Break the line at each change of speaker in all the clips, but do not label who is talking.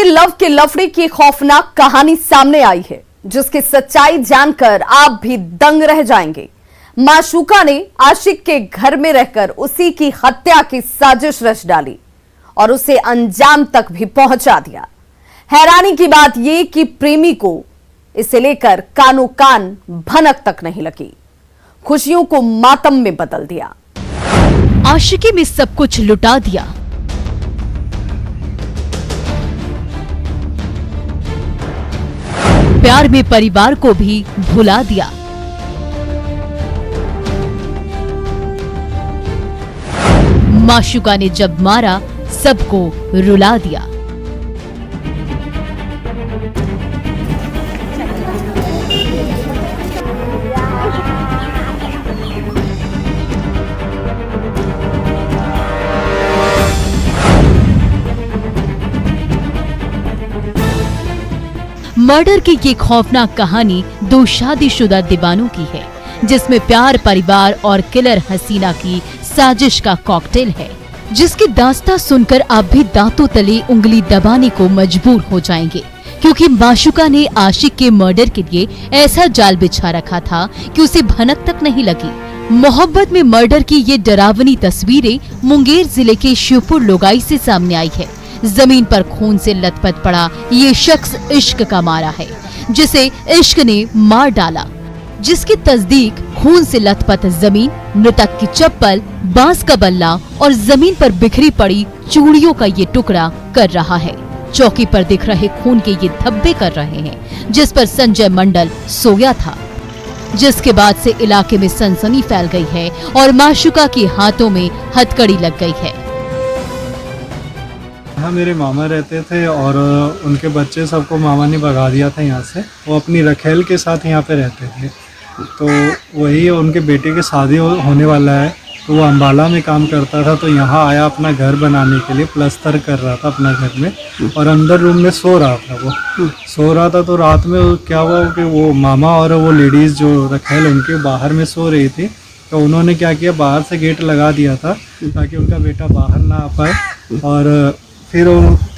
Love के लफड़े की खौफनाक कहानी सामने आई है, जिसकी सच्चाई जानकर आप भी दंग रह जाएंगे। माशूका ने आशिक के घर में रहकर उसी की हत्या की साजिश रच डाली और उसे अंजाम तक भी पहुंचा दिया। हैरानी की बात यह कि प्रेमी को इसे लेकर कानो कान भनक तक नहीं लगी, खुशियों को मातम में बदल दिया।
आशिकी में सब कुछ लुटा दिया, प्यार में परिवार को भी भुला दिया। माशूका ने जब मारा सबको रुला दिया। मर्डर की ये खौफनाक कहानी दो शादीशुदा दीवानों की है, जिसमें प्यार, परिवार और किलर हसीना की साजिश का कॉकटेल है, जिसकी दास्तां सुनकर आप भी दांतों तले उंगली दबाने को मजबूर हो जाएंगे, क्योंकि माशूका ने आशिक के मर्डर के लिए ऐसा जाल बिछा रखा था कि उसे भनक तक नहीं लगी। मोहब्बत में मर्डर की ये डरावनी तस्वीरें मुंगेर जिले के शिवपुर लोगाई से सामने आई है। जमीन पर खून से लथपथ पड़ा ये शख्स इश्क का मारा है, जिसे इश्क ने मार डाला, जिसकी तस्दीक खून से लथपथ जमीन, मृतक की चप्पल, बांस का बल्ला और जमीन पर बिखरी पड़ी चूड़ियों का ये टुकड़ा कर रहा है। चौकी पर दिख रहे खून के ये धब्बे कर रहे हैं, जिस पर संजय मंडल सोया था, जिसके बाद से इलाके में सनसनी फैल गई है और माशूका के हाथों में हथकड़ी लग गई है।
यहाँ मेरे मामा रहते थे और उनके बच्चे सबको मामा ने भगा दिया था यहाँ से। वो अपनी रखेल के साथ यहाँ पे रहते थे, तो वही उनके बेटे की शादी होने वाला है, तो वो अम्बाला में काम करता था, तो यहाँ आया अपना घर बनाने के लिए, प्लस्तर कर रहा था अपना घर में और अंदर रूम में सो रहा था। वो सो रहा था तो रात में क्या हुआ कि वो मामा और वो लेडीज़ जो रखेल उनके बाहर में सो रही थी, तो उन्होंने क्या किया, बाहर से गेट लगा दिया था ताकि उनका बेटा बाहर ना आ पाए। और फिर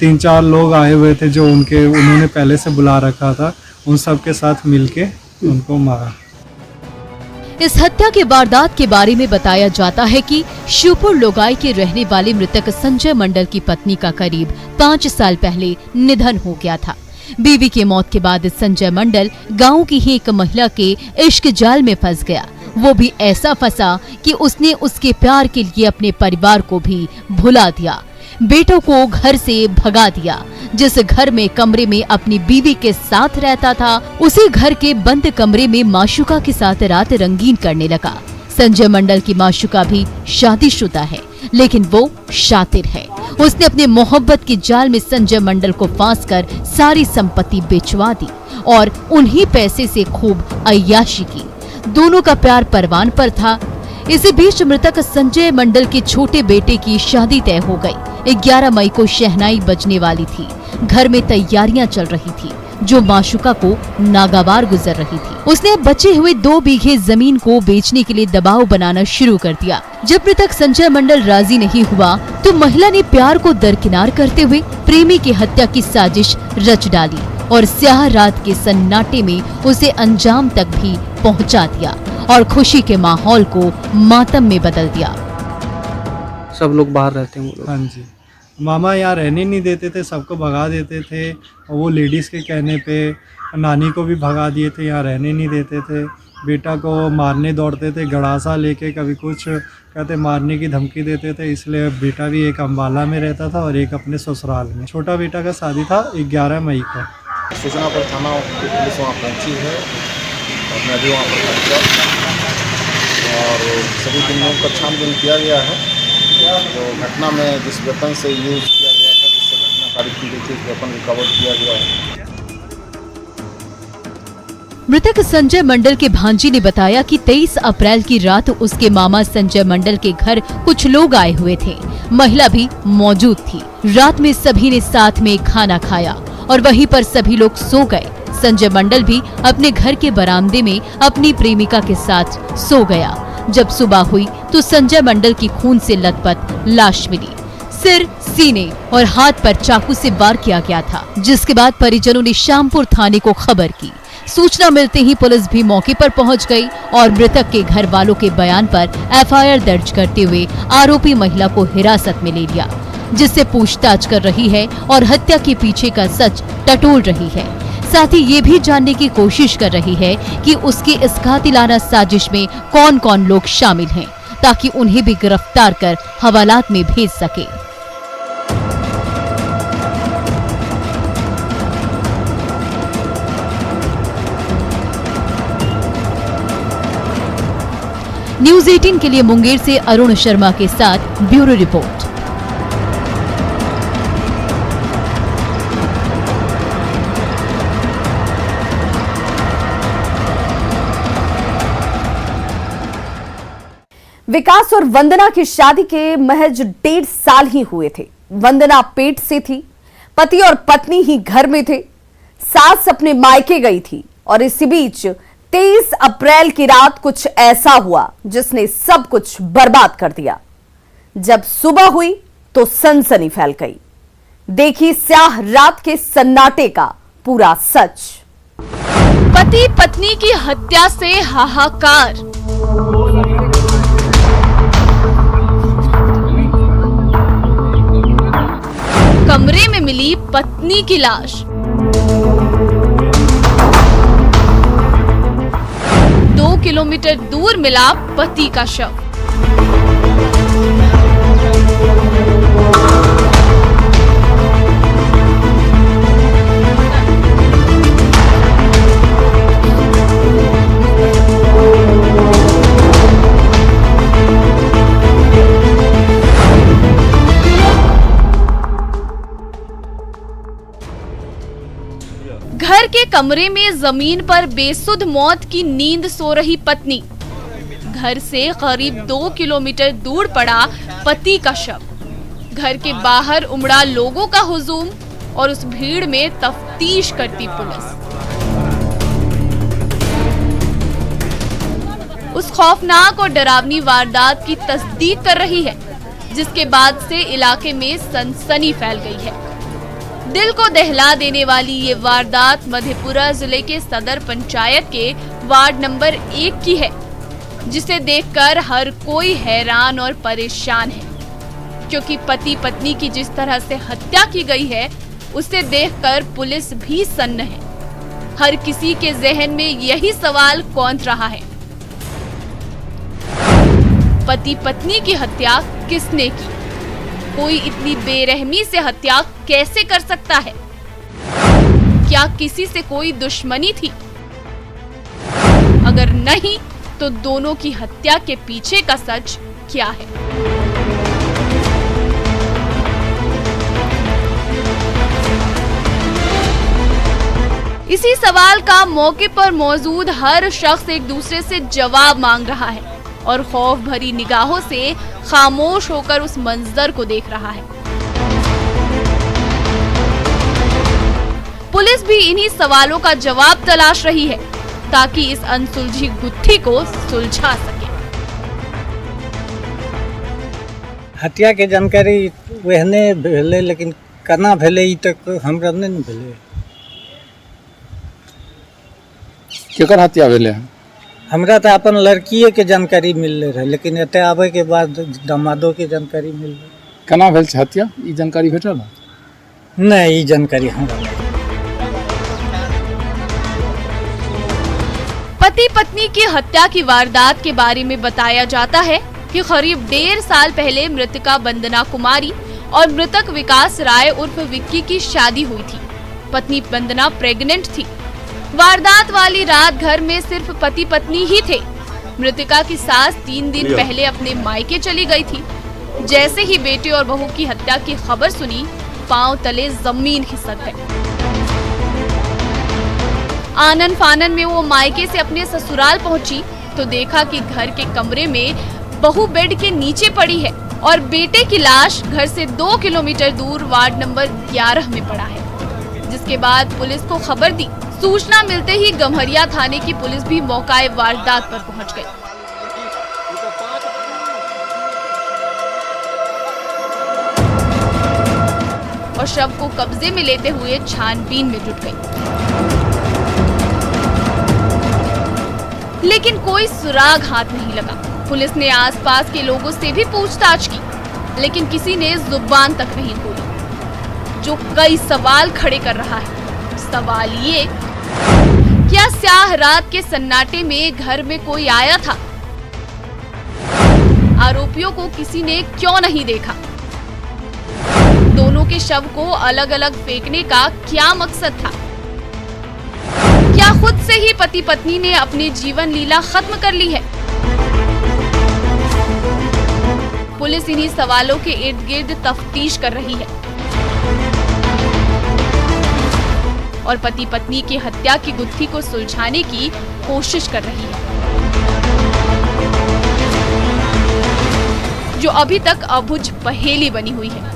3-4 लोग आए हुए थे जो उन्होंने पहले से बुला रखा था, उन सब के साथ मिलके उनको मारा।
इस हत्या के वारदात के बारे में बताया जाता है कि शिवपुर लोगाई के रहने वाले मृतक संजय मंडल की पत्नी का करीब 5 साल पहले निधन हो गया था। बीवी की मौत के बाद संजय मंडल गांव की ही एक महिला के इश्क जाल में फंस गया। वो भी ऐसा फंसा कि उसने उसके प्यार के लिए अपने परिवार को भी भुला दिया, बेटों को घर से भगा दिया। जिस घर में कमरे में अपनी बीवी के साथ रहता था, उसी घर के बंद कमरे में माशूका के साथ रात रंगीन करने लगा। संजय मंडल की माशूका भी शादीशुदा है, लेकिन वो शातिर है। उसने अपने मोहब्बत के जाल में संजय मंडल को फांस कर सारी संपत्ति बेचवा दी और उन्हीं पैसे से खूब अय्याशी की। दोनों का प्यार परवान पर था। इसी बीच मृतक संजय मंडल के छोटे बेटे की शादी तय हो गई। 11 मई को शहनाई बजने वाली थी। घर में तैयारियां चल रही थी, जो माशूका को नागवार गुजर रही थी। उसने बचे हुए 2 बीघे जमीन को बेचने के लिए दबाव बनाना शुरू कर दिया। जब मृतक संजय मंडल राजी नहीं हुआ, तो महिला ने प्यार को दरकिनार करते हुए प्रेमी की हत्या की साजिश रच डाली और स्याह रात के सन्नाटे में उसे अंजाम तक भी पहुंचा दिया और खुशी के माहौल को मातम में बदल दिया।
सब लोग बाहर रहते हैं वो लोग।
हाँ जी, मामा यहाँ रहने नहीं देते थे, सबको भगा देते थे। और वो लेडीज़ के कहने पे नानी को भी भगा दिए थे, यहाँ रहने नहीं देते थे। बेटा को मारने दौड़ते थे, गड़ासा लेके, कभी कुछ कहते मारने की धमकी देते थे। इसलिए बेटा भी एक अम्बाला में रहता था और एक अपने ससुराल में। छोटा बेटा का शादी था 11 मई को।
सूचना पर थाना की पुलिस वहाँ पहुँची है और मैं भी वहाँ पर पहुँचा और सभी दिनों का छानबीन किया गया है। जो घटना में जिस वेपन से यूज किया गया था, जिससे घटना कारित की गई थी, उस वेपन रिकवर किया गया है।
मृतक संजय मंडल के भांजी ने बताया कि 23 अप्रैल की रात उसके मामा संजय मंडल के घर कुछ लोग आए हुए थे। महिला भी मौजूद थी। रात में सभी ने साथ में खाना खाया और वहीं पर सभी लोग सो गए। संजय मंडल भी अपने घर के बरामदे में अपनी प्रेमिका के साथ सो गया। जब सुबह हुई तो संजय मंडल की खून से लथपथ लाश मिली। सिर, सीने और हाथ पर चाकू से वार किया गया था, जिसके बाद परिजनों ने श्यामपुर थाने को खबर की। सूचना मिलते ही पुलिस भी मौके पर पहुंच गई और मृतक के घर वालों के बयान पर एफआईआर दर्ज करते हुए आरोपी महिला को हिरासत में ले लिया, जिससे पूछताछ कर रही है और हत्या के पीछे का सच टटोल रही है। साथ ही ये भी जानने की कोशिश कर रही है कि उसकी इस कातिलाना साजिश में कौन कौन लोग शामिल हैं, ताकि उन्हें भी गिरफ्तार कर हवालात में भेज सके। न्यूज़ 18 के लिए मुंगेर से अरुण शर्मा के साथ ब्यूरो रिपोर्ट।
विकास और वंदना की शादी के महज 1.5 साल ही हुए थे। वंदना पेट से थी, पति और पत्नी ही घर में थे। सास अपने मायके गई थी और इसी बीच 23 अप्रैल की रात कुछ ऐसा हुआ जिसने सब कुछ बर्बाद कर दिया। जब सुबह हुई तो सनसनी फैल गई। देखी स्याह रात के सन्नाटे का पूरा सच।
पति पत्नी की हत्या से हाहाकार। कमरे में मिली पत्नी की लाश। 2 किलोमीटर दूर मिला पति का शव। घर के कमरे में जमीन पर बेसुध मौत की नींद सो रही पत्नी। घर से करीब 2 किलोमीटर दूर पड़ा पति का शव। घर के बाहर उमड़ा लोगों का हुजूम और उस भीड़ में तफ्तीश करती पुलिस। उस खौफनाक और डरावनी वारदात की तस्दीक कर रही है, जिसके बाद से इलाके में सनसनी फैल गई है। दिल को दहला देने वाली ये वारदात मधेपुरा जिले के सदर पंचायत के वार्ड नंबर 1 की है, जिसे देखकर हर कोई हैरान और परेशान है, क्योंकि पति पत्नी की जिस तरह से हत्या की गई है उसे देखकर पुलिस भी सन्न है। हर किसी के जहन में यही सवाल कौंध रहा है, पति पत्नी की हत्या किसने की? कोई इतनी बेरहमी से हत्या कैसे कर सकता है? क्या किसी से कोई दुश्मनी थी? अगर नहीं तो दोनों की हत्या के पीछे का सच क्या है? इसी सवाल का मौके पर मौजूद हर शख्स एक दूसरे से जवाब मांग रहा है और खौफ भरी निगाहों से खामोश होकर उस मंजर को देख रहा है। पुलिस भी इन्हीं सवालों का जवाब तलाश रही है, ताकि इस अनसुलझी गुत्थी को सुलझा सके।
हत्या के जानकारी वहने भेले, लेकिन कना भेले ई तक हमरा नहीं भेले।
केकर हत्या भेले है?
हमरा तो अपन लड़किए के जानकारी मिल रहे, लेकिन एते आवे के बाद दामादो के जानकारी मिल रही।
केना भेल छै हत्या? ई जानकारी भेटल है?
नहीं, ई जानकारी हमरा नहीं।
पति पत्नी की हत्या की वारदात के बारे में बताया जाता है कि करीब 1.5 साल पहले मृतका वंदना कुमारी और मृतक विकास राय उर्फ विक्की की शादी हुई थी। पत्नी वंदना प्रेग्नेंट थी। वारदात वाली रात घर में सिर्फ पति पत्नी ही थे। मृतका की सास 3 दिन पहले अपने मायके चली गई थी। जैसे ही बेटे और बहू की हत्या की खबर सुनी, पांव तले जमीन खिसक गई। आनन फानन में वो मायके से अपने ससुराल पहुंची तो देखा कि घर के कमरे में बहू बेड के नीचे पड़ी है और बेटे की लाश घर से 2 किलोमीटर दूर वार्ड नंबर 11 में पड़ा है। जिसके बाद पुलिस को खबर दी। सूचना मिलते ही गम्हरिया थाने की पुलिस भी मौके वारदात पर पहुंच गई।
और शव को कब्जे में लेते हुए छानबीन में जुट गई। लेकिन कोई सुराग हाथ नहीं लगा। पुलिस ने आसपास के लोगों से भी पूछताछ की, लेकिन किसी ने जुबान तक नहीं खोली, जो कई सवाल खड़े कर रहा है। सवाल ये, क्या स्याह रात के सन्नाटे में घर में कोई आया था? आरोपियों को किसी ने क्यों नहीं देखा? दोनों के शव को अलग अलग फेंकने का क्या मकसद था? क्या खुद से ही पति पत्नी ने अपनी जीवन लीला खत्म कर ली है? पुलिस इन्हीं सवालों के इर्द गिर्द तफ्तीश कर रही है और पति पत्नी की हत्या की गुत्थी को सुलझाने की कोशिश कर रही है, जो अभी तक अबुझ पहेली बनी हुई है।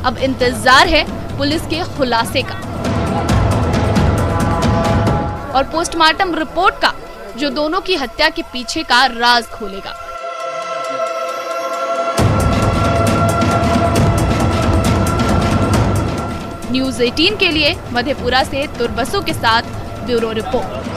अब इंतजार है पुलिस के खुलासे का और पोस्टमार्टम रिपोर्ट का, जो दोनों की हत्या के पीछे का राज खोलेगा। न्यूज़ 18 के लिए मधेपुरा से तुरबसु के साथ ब्यूरो रिपोर्ट।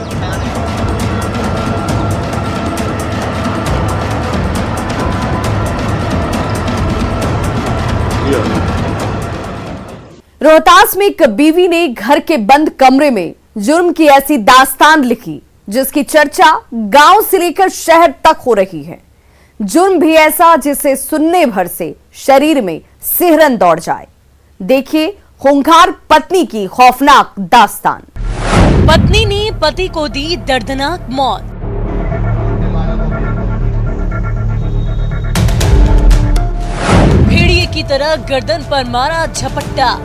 रोहतास में एक बीवी ने घर के बंद कमरे में जुर्म की ऐसी दास्तान लिखी, जिसकी चर्चा गांव से लेकर शहर तक हो रही है। जुर्म भी ऐसा जिसे सुनने भर से शरीर में सिहरन दौड़ जाए। देखिए खूंखार पत्नी की खौफनाक दास्तान।
पत्नी ने पति को दी दर्दनाक मौत। भेड़िए की तरह गर्दन पर मारा झपट्टा।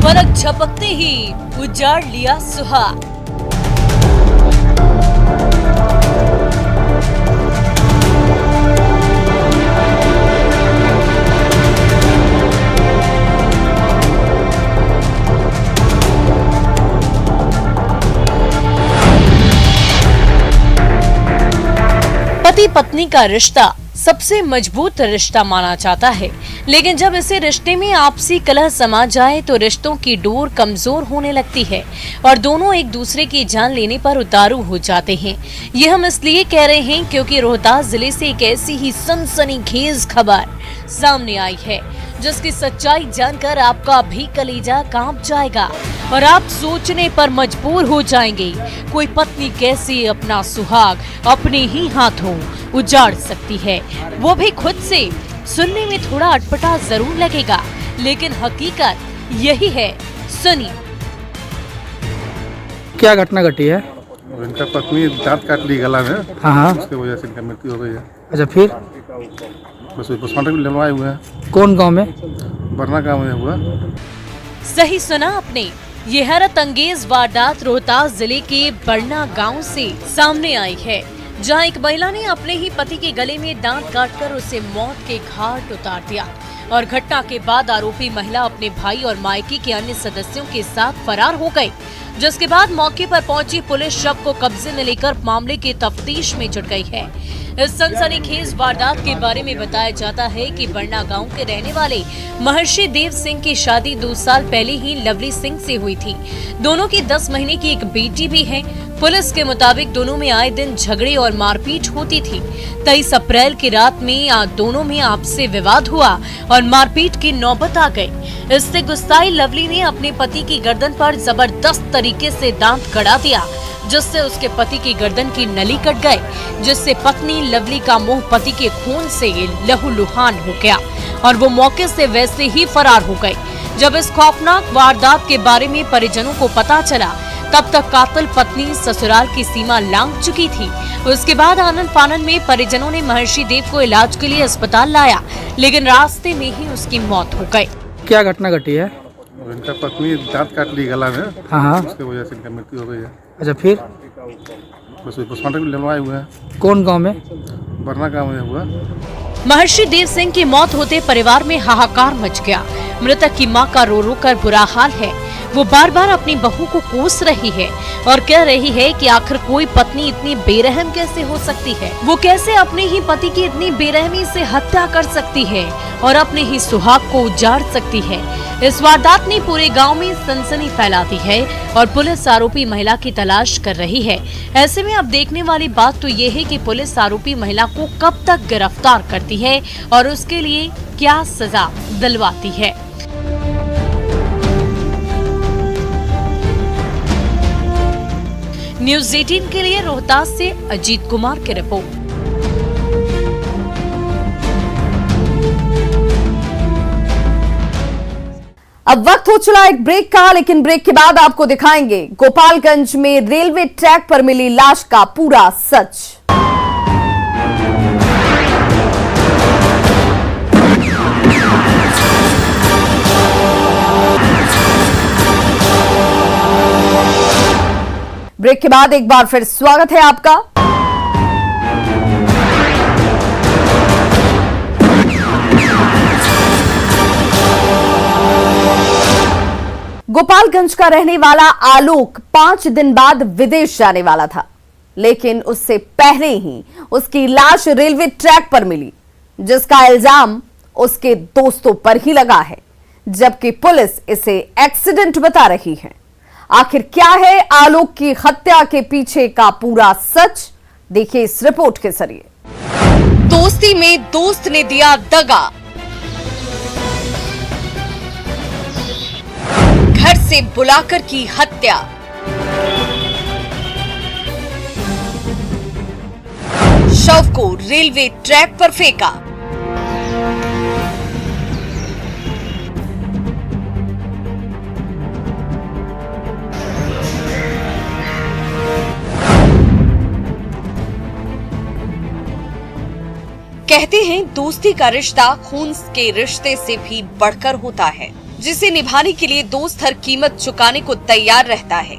पलक झपकते ही उजाड़ लिया सुहाग। पति पत्नी का रिश्ता सबसे मजबूत रिश्ता माना जाता है, लेकिन जब इसे रिश्ते में आपसी कलह समा जाए तो रिश्तों की डोर कमजोर होने लगती है और दोनों एक दूसरे की जान लेने पर उतारू हो जाते हैं। ये हम इसलिए कह रहे हैं क्योंकि रोहतास जिले से एक ऐसी ही सनसनीखेज खबर सामने आई है, जिसकी सच्चाई जानकर आपका भी कलेजा कांप जाएगा और आप सोचने पर मजबूर हो जाएंगे, कोई पत्नी कैसे अपना सुहाग अपने ही हाथों उजाड़ सकती है, वो भी खुद से। सुनने में थोड़ा अटपटा जरूर लगेगा, लेकिन हकीकत यही है। सुनिए।
क्या घटना घटी है?
इनका पत्नी दांत काट ली गला में।
हाँ।
उसकी वजह से इनका मृत्यु हो गई है।
अच्छा, फिर
बस पोस्टमार्टम लेवाए हुए हैं।
कौन गांव में?
बरना गांव में हुआ।
सही सुना आपने। ये हैरत अंगेज वारदात रोहतास जिले के बरना गांव से सामने आई है, जहां एक महिला ने अपने ही पति के गले में दांत काटकर उसे मौत के घाट उतार दिया और घटना के बाद आरोपी महिला अपने भाई और मायके के अन्य सदस्यों के साथ फरार हो गई, जिसके बाद मौके पर पहुंची पुलिस शव को कब्जे में लेकर मामले की तफ्तीश में जुट गई है। इस सनसनीखेज वारदात के बारे में बताया जाता है कि बरना गांव के रहने वाले महर्षि देव सिंह की शादी 2 साल पहले ही लवली सिंह से हुई थी। दोनों की 10 महीने की एक बेटी भी है। पुलिस के मुताबिक दोनों में आए दिन झगड़े और मारपीट होती थी। 23 अप्रैल की रात में दोनों में आपसी विवाद हुआ और मारपीट की नौबत आ गई। इससे गुस्साई लवली ने अपने पति की गर्दन पर जबरदस्त तरीके से दांत गड़ा दिया, जिससे उसके पति की गर्दन की नली कट गई, जिससे पत्नी लवली का मुंह पति के खून से लहूलुहान हो गया और वो मौके से वैसे ही फरार हो गई। जब इस खौफनाक वारदात के बारे में परिजनों को पता चला, तब तक कातिल पत्नी ससुराल की सीमा लांघ चुकी थी। उसके बाद आनन फानन में परिजनों ने महर्षि देव को इलाज के लिए अस्पताल लाया, लेकिन रास्ते में ही उसकी मौत हो गई।
क्या घटना घटी है?
इनका पत्नी दांत काट ली गला में।
हाँ।
उसकी वजह से इनका मृत्यु हो गई है।
अच्छा, फिर
बस पोस्टमार्टम लेवाए हुए हैं।
कौन गांव में?
बरना गांव में हुआ।
महर्षि देव सिंह की मौत होते परिवार में हाहाकार मच गया। मृतक की मां का रो रो कर बुरा हाल है। वो बार बार अपनी बहू को कोस रही है। और कह रही है कि आखिर कोई पत्नी इतनी बेरहम कैसे हो सकती है। वो कैसे अपने ही पति की इतनी बेरहमी से हत्या कर सकती है और अपने ही सुहाग को उजाड़ सकती है। इस वारदात ने पूरे गांव में सनसनी फैला दी है और पुलिस आरोपी महिला की तलाश कर रही है। ऐसे में अब देखने वाली बात तो ये है कि पुलिस आरोपी महिला को कब तक गिरफ्तार करती है और उसके लिए क्या सजा दिलवाती है। न्यूज़ 18 के लिए रोहतास से अजीत कुमार की रिपोर्ट।
अब वक्त हो चला एक ब्रेक का, लेकिन ब्रेक के बाद आपको दिखाएंगे गोपालगंज में रेलवे ट्रैक पर मिली लाश का पूरा सच। ब्रेक के बाद एक बार फिर स्वागत है आपका। गोपालगंज का रहने वाला आलोक 5 दिन बाद विदेश जाने वाला था, लेकिन उससे पहले ही उसकी लाश रेलवे ट्रैक पर मिली, जिसका इल्जाम उसके दोस्तों पर ही लगा है, जबकि पुलिस इसे एक्सीडेंट बता रही है। आखिर क्या है आलोक की हत्या के पीछे का पूरा सच, देखिए इस रिपोर्ट के जरिए।
दोस्ती में दोस्त ने दिया दगा, घर से बुलाकर की हत्या, शव को रेलवे ट्रैक पर फेंका, कहते हैं दोस्ती का रिश्ता खून के रिश्ते से भी बढ़कर होता है, जिसे निभाने के लिए दोस्त हर कीमत चुकाने को तैयार रहता है।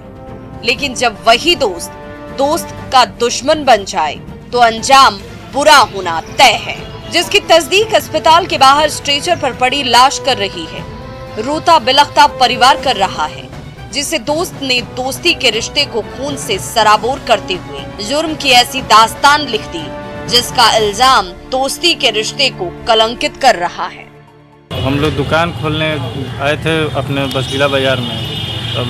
लेकिन जब वही दोस्त का दुश्मन बन जाए तो अंजाम बुरा होना तय है, जिसकी तस्दीक अस्पताल के बाहर स्ट्रेचर पर पड़ी लाश कर रही है। रोता बिलखता परिवार कर रहा है, जिसे दोस्त ने दोस्ती के रिश्ते को खून से सराबोर करते हुए जुर्म की ऐसी दास्तान लिख दी, जिसका इल्जाम दोस्ती के रिश्ते को कलंकित कर रहा है।
हम लोग दुकान खोलने आए थे अपने बसगीला बाजार में। अब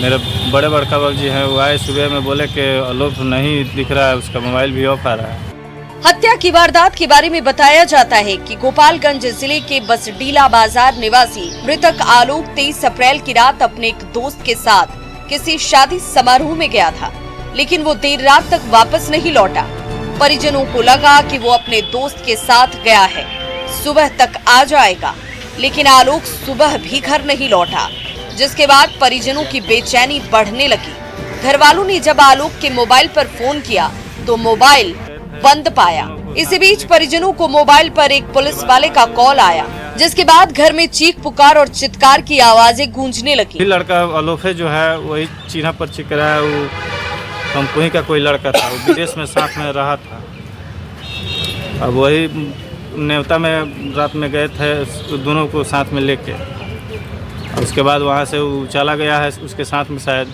मेरे बड़े बड़का बाबू जी हैं, वो आए सुबह में, बोले कि आलोक नहीं दिख रहा है, उसका मोबाइल भी ऑफ आ रहा है।
हत्या की वारदात के बारे में बताया जाता है कि गोपालगंज जिले के बसडीला बाजार निवासी मृतक आलोक 23 अप्रैल की रात अपने एक दोस्त के साथ किसी शादी समारोह में गया था, लेकिन वो देर रात तक वापस नहीं लौटा। परिजनों को लगा कि वो अपने दोस्त के साथ गया है, सुबह तक आ जाएगा, लेकिन आलोक सुबह भी घर नहीं लौटा, जिसके बाद परिजनों की बेचैनी बढ़ने लगी। घर वालों ने जब आलोक के मोबाइल पर फोन किया तो मोबाइल बंद पाया। इसी बीच परिजनों को मोबाइल पर एक पुलिस वाले का कॉल आया, जिसके बाद घर में चीख पुकार और चित्कार की आवाजें गूंजने लगी।
लड़का आलोक जो है वही चिन्ह पर चिक रहा है, वो हमको ही का कोई लड़का था, वो विदेश में साथ में रहा था। अब वही नेवता में रात में गए थे दोनों को साथ में लेके, उसके बाद वहाँ से वो चला गया है उसके साथ में, शायद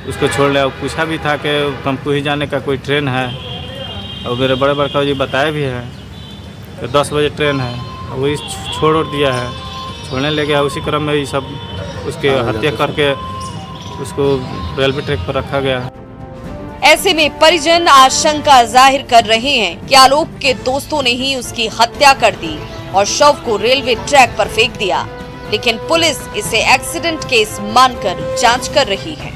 उसको छोड़ लिया। पूछा भी था कि हमको ही जाने का कोई ट्रेन है, और मेरे बड़े बड़का जी बताए भी है कि 10 बजे ट्रेन है, वही छोड़ दिया है, छोड़ने ले गया। उसी क्रम में ये सब उसके हत्या करके उसको रेलवे ट्रैक पर रखा गया।
ऐसे में परिजन आशंका जाहिर कर रहे हैं कि आलोक के दोस्तों ने ही उसकी हत्या कर दी और शव को रेलवे ट्रैक पर फेंक दिया, लेकिन पुलिस इसे एक्सीडेंट केस मानकर जांच कर रही है।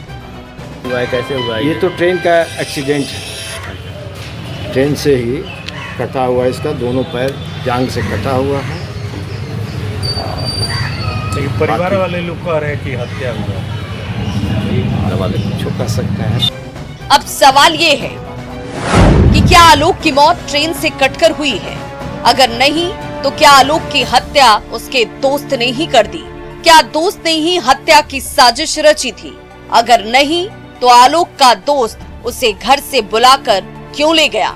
कैसे हुआ
ये तो ट्रेन का एक्सीडेंट है, ट्रेन से ही कटा हुआ, इसका दोनों पैर जांग से कटा हुआ है।
परिवार वाले लोग कह रहे हैं कि हत्या हुआ,
वाले कुछ कह सकते हैं।
अब सवाल ये है कि क्या आलोक की मौत ट्रेन से कटकर हुई है? अगर नहीं तो क्या आलोक की हत्या उसके दोस्त ने ही कर दी? क्या दोस्त ने ही हत्या की साजिश रची थी? अगर नहीं तो आलोक का दोस्त उसे घर से बुलाकर क्यों ले गया?